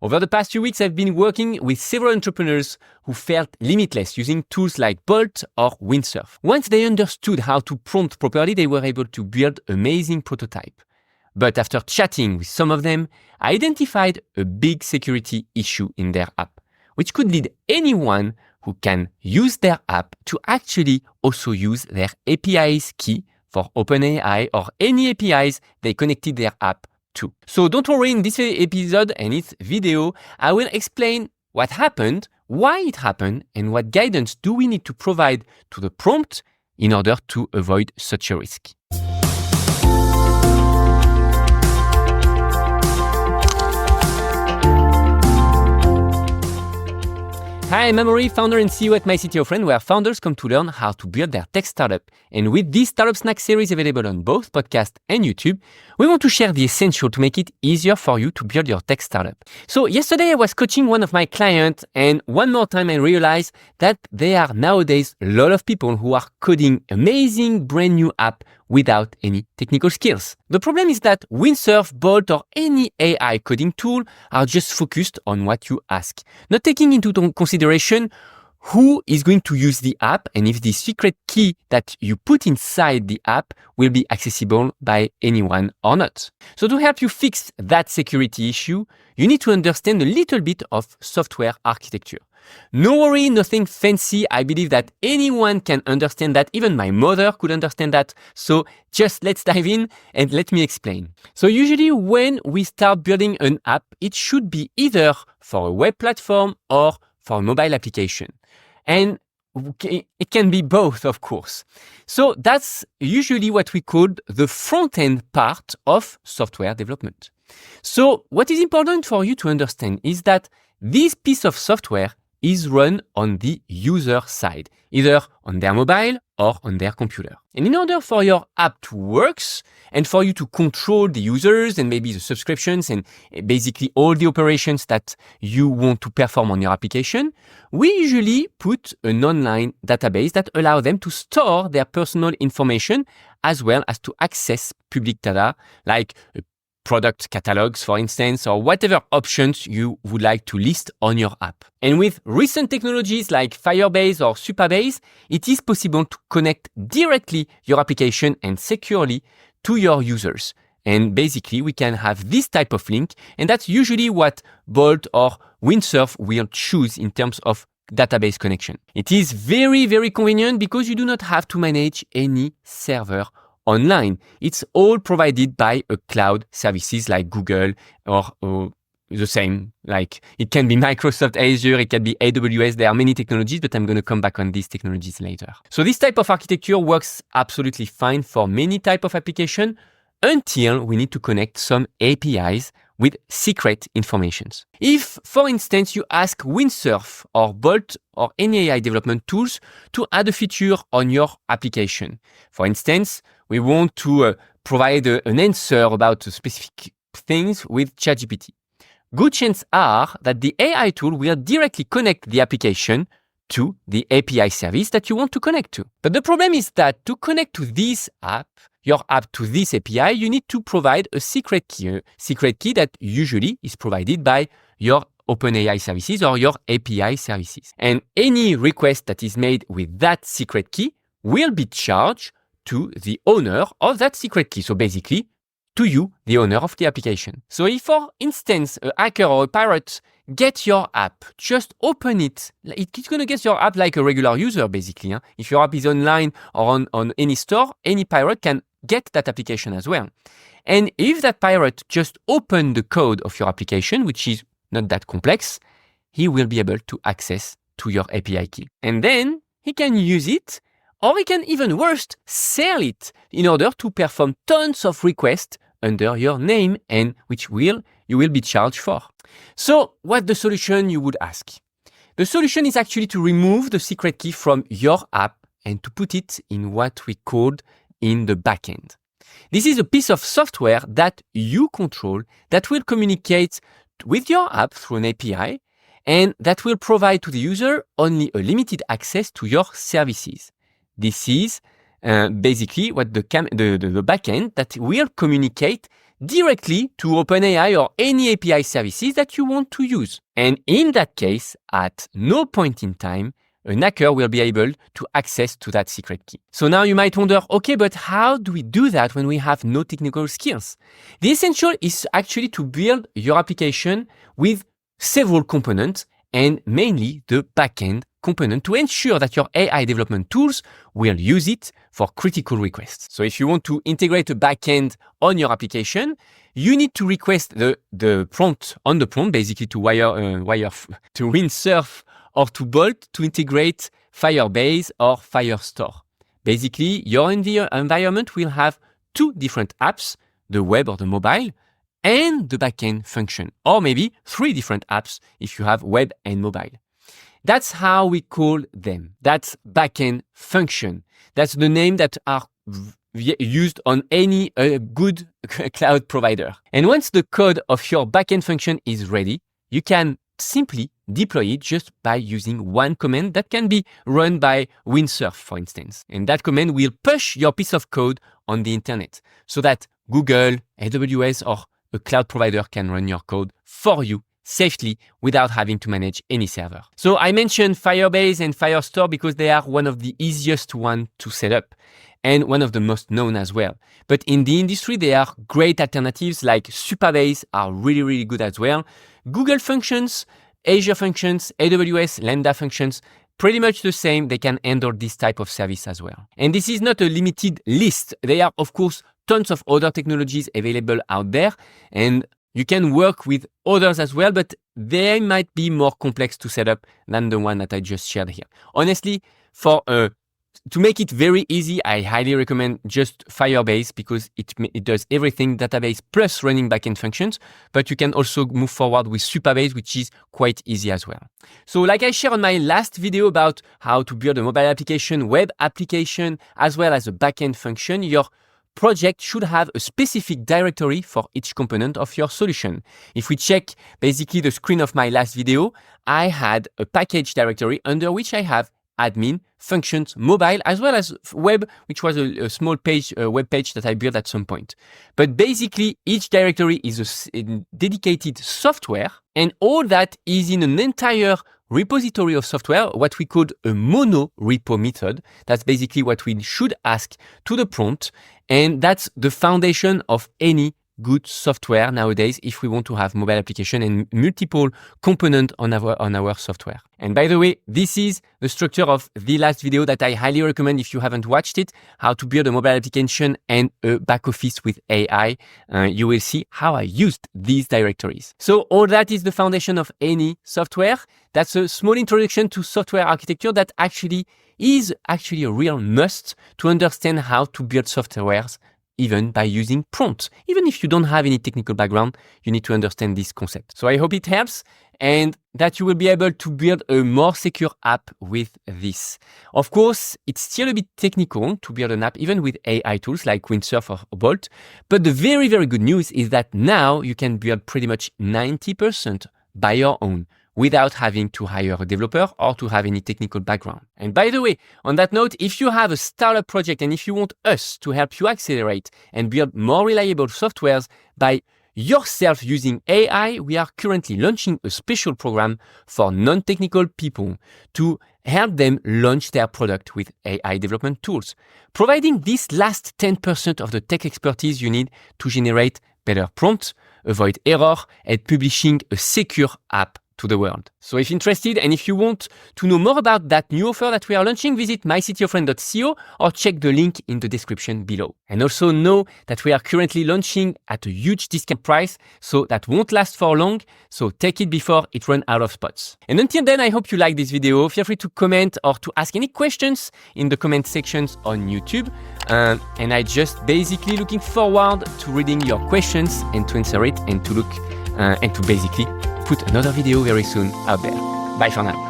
Over the past few weeks, I've been working with several entrepreneurs who felt limitless using tools like Bolt or Windsurf. Once they understood how to prompt properly, they were able to build amazing prototype. But after chatting with some of them, I identified a big security issue in their app, which could lead anyone who can use their app to actually also use their API's key for OpenAI or any APIs they connected their app to. So don't worry, in this episode and its video, I will explain what happened, why it happened, and what guidance do we need to provide to the prompt in order to avoid such a risk. Hi, I'm Amaury, founder and CEO at MyCTOFriend, where founders come to learn how to build their tech startup. And with this Startup Snack series available on both podcast and YouTube, we want to share the essential to make it easier for you to build your tech startup. So yesterday I was coaching one of my clients, and one more time I realized that there are nowadays a lot of people who are coding amazing brand new app without any technical skills. The problem is that Windsurf, Bolt, or any AI coding tool are just focused on what you ask, not taking into consideration who is going to use the app and if the secret key that you put inside the app will be accessible by anyone or not. So to help you fix that security issue, you need to understand a little bit of software architecture. No worry, nothing fancy. I believe that anyone can understand that. Even my mother could understand that. So just let's dive in and let me explain. So usually when we start building an app, it should be either for a web platform or for a mobile application. And it can be both, of course. So that's usually what we call the front-end part of software development. So what is important for you to understand is that this piece of software is run on the user side, either on their mobile or on their computer. And in order for your app to work and for you to control the users and maybe the subscriptions and basically all the operations that you want to perform on your application, we usually put an online database that allows them to store their personal information as well as to access public data like product catalogs, for instance, or whatever options you would like to list on your app. And with recent technologies like Firebase or Supabase, it is possible to connect directly your application and securely to your users. And basically, we can have this type of link, and that's usually what Bolt or Windsurf will choose in terms of database connection. It is very, very convenient because you do not have to manage any server online. It's all provided by a cloud services like Google or the same, like it can be Microsoft Azure, it can be AWS. There are many technologies, but I'm going to come back on these technologies later. So this type of architecture works absolutely fine for many type of application until we need to connect some APIs with secret informations. If, for instance, you ask Windsurf or Bolt or any AI development tools to add a feature on your application, for instance, we want to provide an answer about specific things with ChatGPT. Good chances are that the AI tool will directly connect the application to the API service that you want to connect to. But the problem is that to connect to this app, your app to this API, you need to provide a secret key that usually is provided by your OpenAI services or your API services. And any request that is made with that secret key will be charged to the owner of that secret key. So basically, to you, the owner of the application. So if, for instance, a hacker or a pirate gets your app, just open it. It's going to get your app like a regular user, basically. If your app is online or on any store, any pirate can get that application as well. And if that pirate just open the code of your application, which is not that complex, he will be able to access to your API key. And then he can use it, or he can even worse, sell it in order to perform tons of requests under your name and you will be charged for. So what's the solution, you would ask? The solution is actually to remove the secret key from your app and to put it in what we called in the backend. This is a piece of software that you control that will communicate with your app through an API and that will provide to the user only a limited access to your services. This is basically what the backend that will communicate directly to OpenAI or any API services that you want to use. And in that case, at no point in time, an hacker will be able to access to that secret key. So now you might wonder, okay, but how do we do that when we have no technical skills? The essential is actually to build your application with several components and mainly the backend component to ensure that your AI development tools will use it for critical requests. So if you want to integrate a backend on your application, you need to request the prompt on the prompt, basically to to Windsurf or to Bolt to integrate Firebase or Firestore. Basically, your environment will have two different apps, the web or the mobile, and the backend function, or maybe three different apps if you have web and mobile. That's how we call them. That's backend function. That's the name that are used on any good cloud provider. And once the code of your backend function is ready, you can simply deploy it just by using one command that can be run by Windsurf, for instance. And that command will push your piece of code on the internet so that Google, AWS, or a cloud provider can run your code for you safely without having to manage any server. So I mentioned Firebase and Firestore because they are one of the easiest ones to set up and one of the most known as well. But in the industry, there are great alternatives like Supabase are really, really good as well. Google Functions, Azure Functions, AWS, Lambda Functions, pretty much the same. They can handle this type of service as well. And this is not a limited list. There are, of course, tons of other technologies available out there, and you can work with others as well, but they might be more complex to set up than the one that I just shared here. Honestly, to make it very easy, I highly recommend just Firebase because it does everything database plus running backend functions, but you can also move forward with Supabase, which is quite easy as well. So like I shared on my last video about how to build a mobile application, web application, as well as a backend function, your project should have a specific directory for each component of your solution. If we check basically the screen of my last video, I had a package directory under which I have admin, functions, mobile, as well as web, which was a small page, web page that I built at some point. But basically, each directory is a dedicated software, and all that is in an entire repository of software, what we call a Monorepo method. That's basically what we should ask to the prompt, and that's the foundation of any good software nowadays if we want to have mobile application and multiple components on our software. And by the way, this is the structure of the last video that I highly recommend if you haven't watched it, how to build a mobile application and a back office with AI. You will see how I used these directories. So all that is the foundation of any software. That's a small introduction to software architecture that is actually a real must to understand how to build softwares even by using prompts. Even if you don't have any technical background, you need to understand this concept. So I hope it helps and that you will be able to build a more secure app with this. Of course, it's still a bit technical to build an app, even with AI tools like Windsurf or Bolt. But the very, very good news is that now you can build pretty much 90% by your own, without having to hire a developer or to have any technical background. And by the way, on that note, if you have a startup project and if you want us to help you accelerate and build more reliable softwares by yourself using AI, we are currently launching a special program for non-technical people to help them launch their product with AI development tools, providing this last 10% of the tech expertise you need to generate better prompts, avoid error, and publishing a secure app to the world. So if interested and if you want to know more about that new offer that we are launching, visit MyCTOFriend.co or check the link in the description below. And also know that we are currently launching at a huge discount price, so that won't last for long, so take it before it runs out of spots. And until then, I hope you like this video. Feel free to comment or to ask any questions in the comment sections on YouTube. And I just basically looking forward to reading your questions and to answer it and to look and to basically put another video very soon out there. Bye for now.